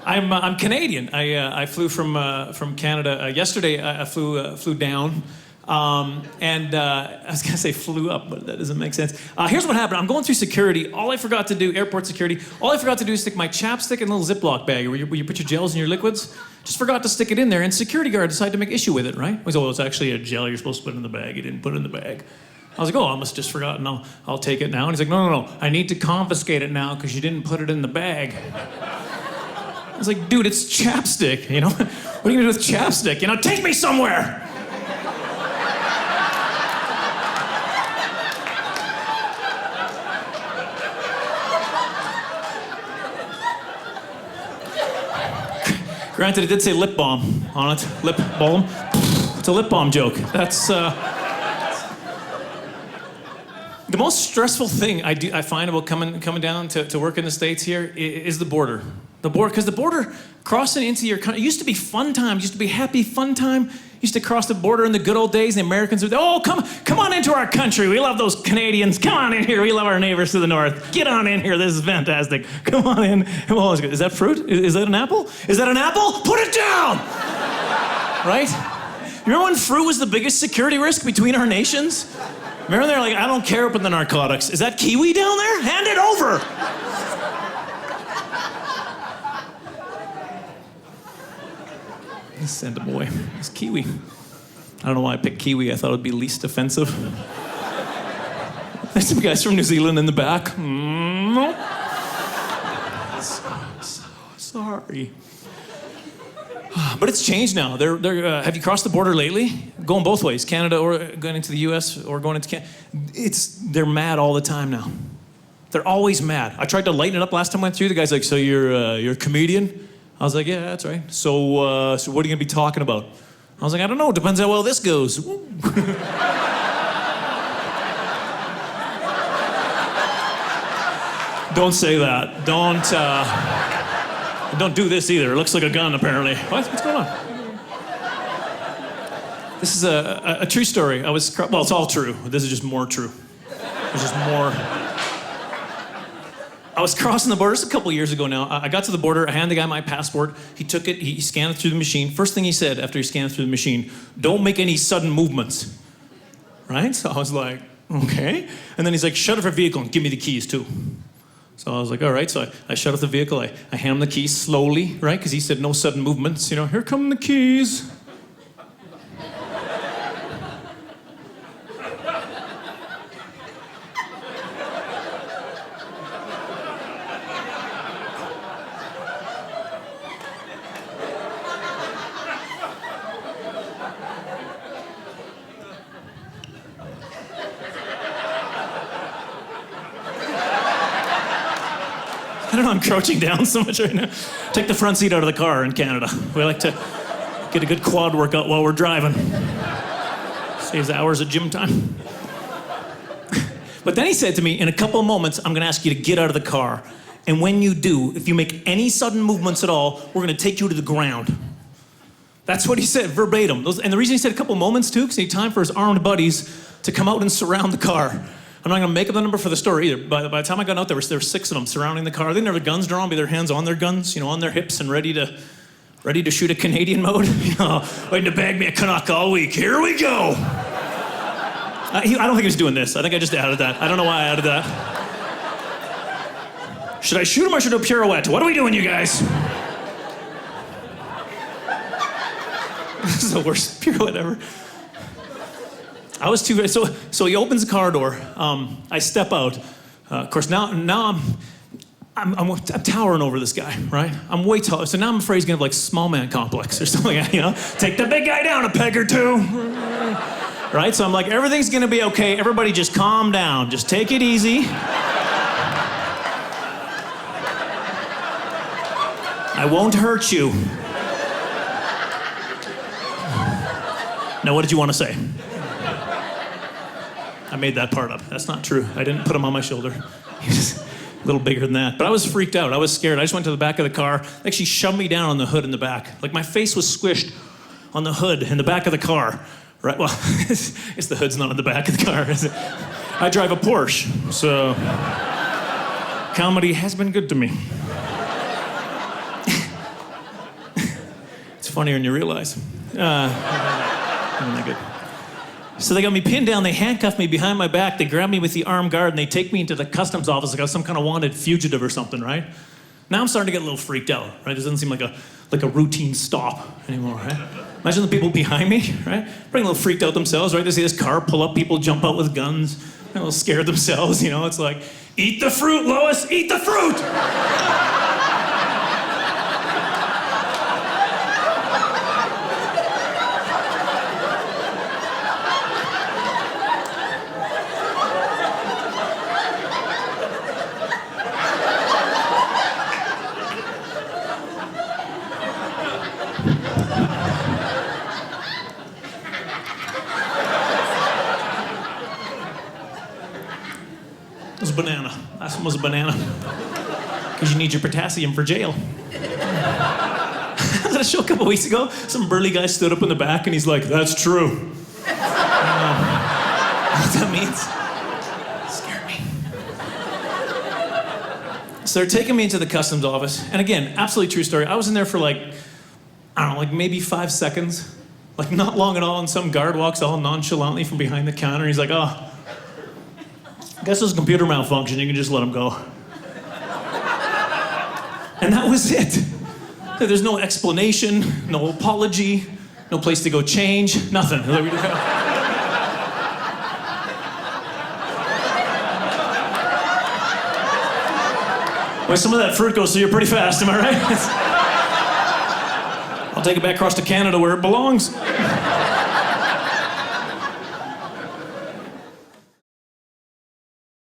I'm Canadian. I flew from Canada yesterday. I flew down, and I was gonna say flew up, but that doesn't make sense. Here's what happened. I'm going through security. All I forgot to do, airport security. All I forgot to do is stick my chapstick in a little Ziploc bag where you put your gels and your liquids. Just forgot to stick it in there, and security guard decided to make issue with it. Right? He said, "Oh, it's actually a gel. You're supposed to put it in the bag. You didn't put it in the bag." I was like, "Oh, I must have just forgotten. I'll take it now." And he's like, "No. I need to confiscate it now because you didn't put it in the bag." I was like, "Dude, it's chapstick, you know? What are you gonna do with chapstick? You know, take me somewhere!" Granted, it did say lip balm on it. Lip balm. It's a lip balm joke. That's, the most stressful thing I find about coming down to work in the States here is the border. The border, because the border, crossing into your country, it used to be fun time, used to be happy fun time. Used to cross the border in the good old days. The Americans would, "Oh, come on into our country. We love those Canadians. Come on in here. We love our neighbors to the north. Get on in here. This is fantastic. Come on in." Well, is that fruit? Is that an apple? Is that an apple? Put it down! Right? You remember when fruit was the biggest security risk between our nations? Remember they're like, "I don't care about the narcotics. Is that kiwi down there? Hand it over!" Send him away. It's kiwi. I don't know why I picked kiwi. I thought it would be least offensive. There's some guys from New Zealand in the back. Sorry. But it's changed now. Have you crossed the border lately? Going both ways, Canada or going into the U.S. or going into Canada. They're mad all the time now. They're always mad. I tried to lighten it up last time I went through. The guy's like, "So you're a comedian?" I was like, "Yeah, that's right." So what are you gonna be talking about? I was like, "I don't know. Depends how well this goes." Don't say that. Don't do this either. It looks like a gun, apparently. What's going on? This is a true story. Well, it's all true. This is just more true. There's just more. I was crossing the border just a couple years ago now. I got to the border, I handed the guy my passport. He took it, he scanned it through the machine. First thing he said after he scanned it through the machine, "Don't make any sudden movements." Right? So I was like, "Okay." And then he's like, "Shut off your vehicle and give me the keys too." So I was like, "All right." So I shut off the vehicle, I hand him the keys slowly, right? Because he said no sudden movements. You know, "Here come the keys." I don't know, I'm crouching down so much right now. Take the front seat out of the car in Canada. We like to get a good quad workout while we're driving. Saves hours of gym time. But then he said to me, "In a couple of moments, I'm gonna ask you to get out of the car. And when you do, if you make any sudden movements at all, we're gonna take you to the ground." That's what he said, verbatim. And the reason he said a couple of moments too, because he had time for his armed buddies to come out and surround the car. I'm not gonna make up the number for the story either. By the time I got out there were 6 of them surrounding the car. They didn't have their guns drawn, but their hands on their guns, you know, on their hips and ready to shoot a Canadian mode. You know, waiting to bag me a Canuck all week. Here we go. I don't think he was doing this. I think I just added that. I don't know why I added that. Should I shoot him or should I do a pirouette? What are we doing, you guys? This is the worst pirouette ever. I was too. So he opens the car door. I step out. Of course, now I'm towering over this guy, right? I'm way taller. So now I'm afraid he's gonna have like small man complex or something. You know, take the big guy down a peg or two. Right? So I'm like, everything's gonna be okay. Everybody, just calm down. Just take it easy. I won't hurt you. Now, what did you want to say? I made that part up. That's not true. I didn't put him on my shoulder. He was a little bigger than that. But I was freaked out. I was scared. I just went to the back of the car. Like, she shoved me down on the hood in the back. Like, my face was squished on the hood in the back of the car. Right? Well, it's the hood's not on the back of the car, is it? I drive a Porsche, so comedy has been good to me. funnier than you realize. Not that good. So they got me pinned down, they handcuffed me behind my back, they grabbed me with the armed guard, and they take me into the customs office like I was some kind of wanted fugitive or something, right? Now I'm starting to get a little freaked out, right? This doesn't seem like a routine stop anymore, right? Imagine the people behind me, right? Getting a little freaked out themselves, right? They see this car pull up, people jump out with guns, they're a little scared themselves, you know? It's like, eat the fruit, Lois, eat the fruit! It was a banana. Last one was a banana. Because you need your potassium for jail. I was at a show a couple weeks ago. Some burly guy stood up in the back and he's like, "That's true." I don't know what that means. It scared me. So they're taking me into the customs office. And again, absolutely true story. I was in there for like, I don't know, like maybe 5 seconds. Like not long at all. And some guard walks all nonchalantly from behind the counter. And he's like, "Oh, I guess there's a computer malfunction, you can just let him go." And that was it. There's no explanation, no apology, no place to go change, nothing. Well, some of that fruit goes through you pretty fast, am I right? I'll take it back across to Canada where it belongs.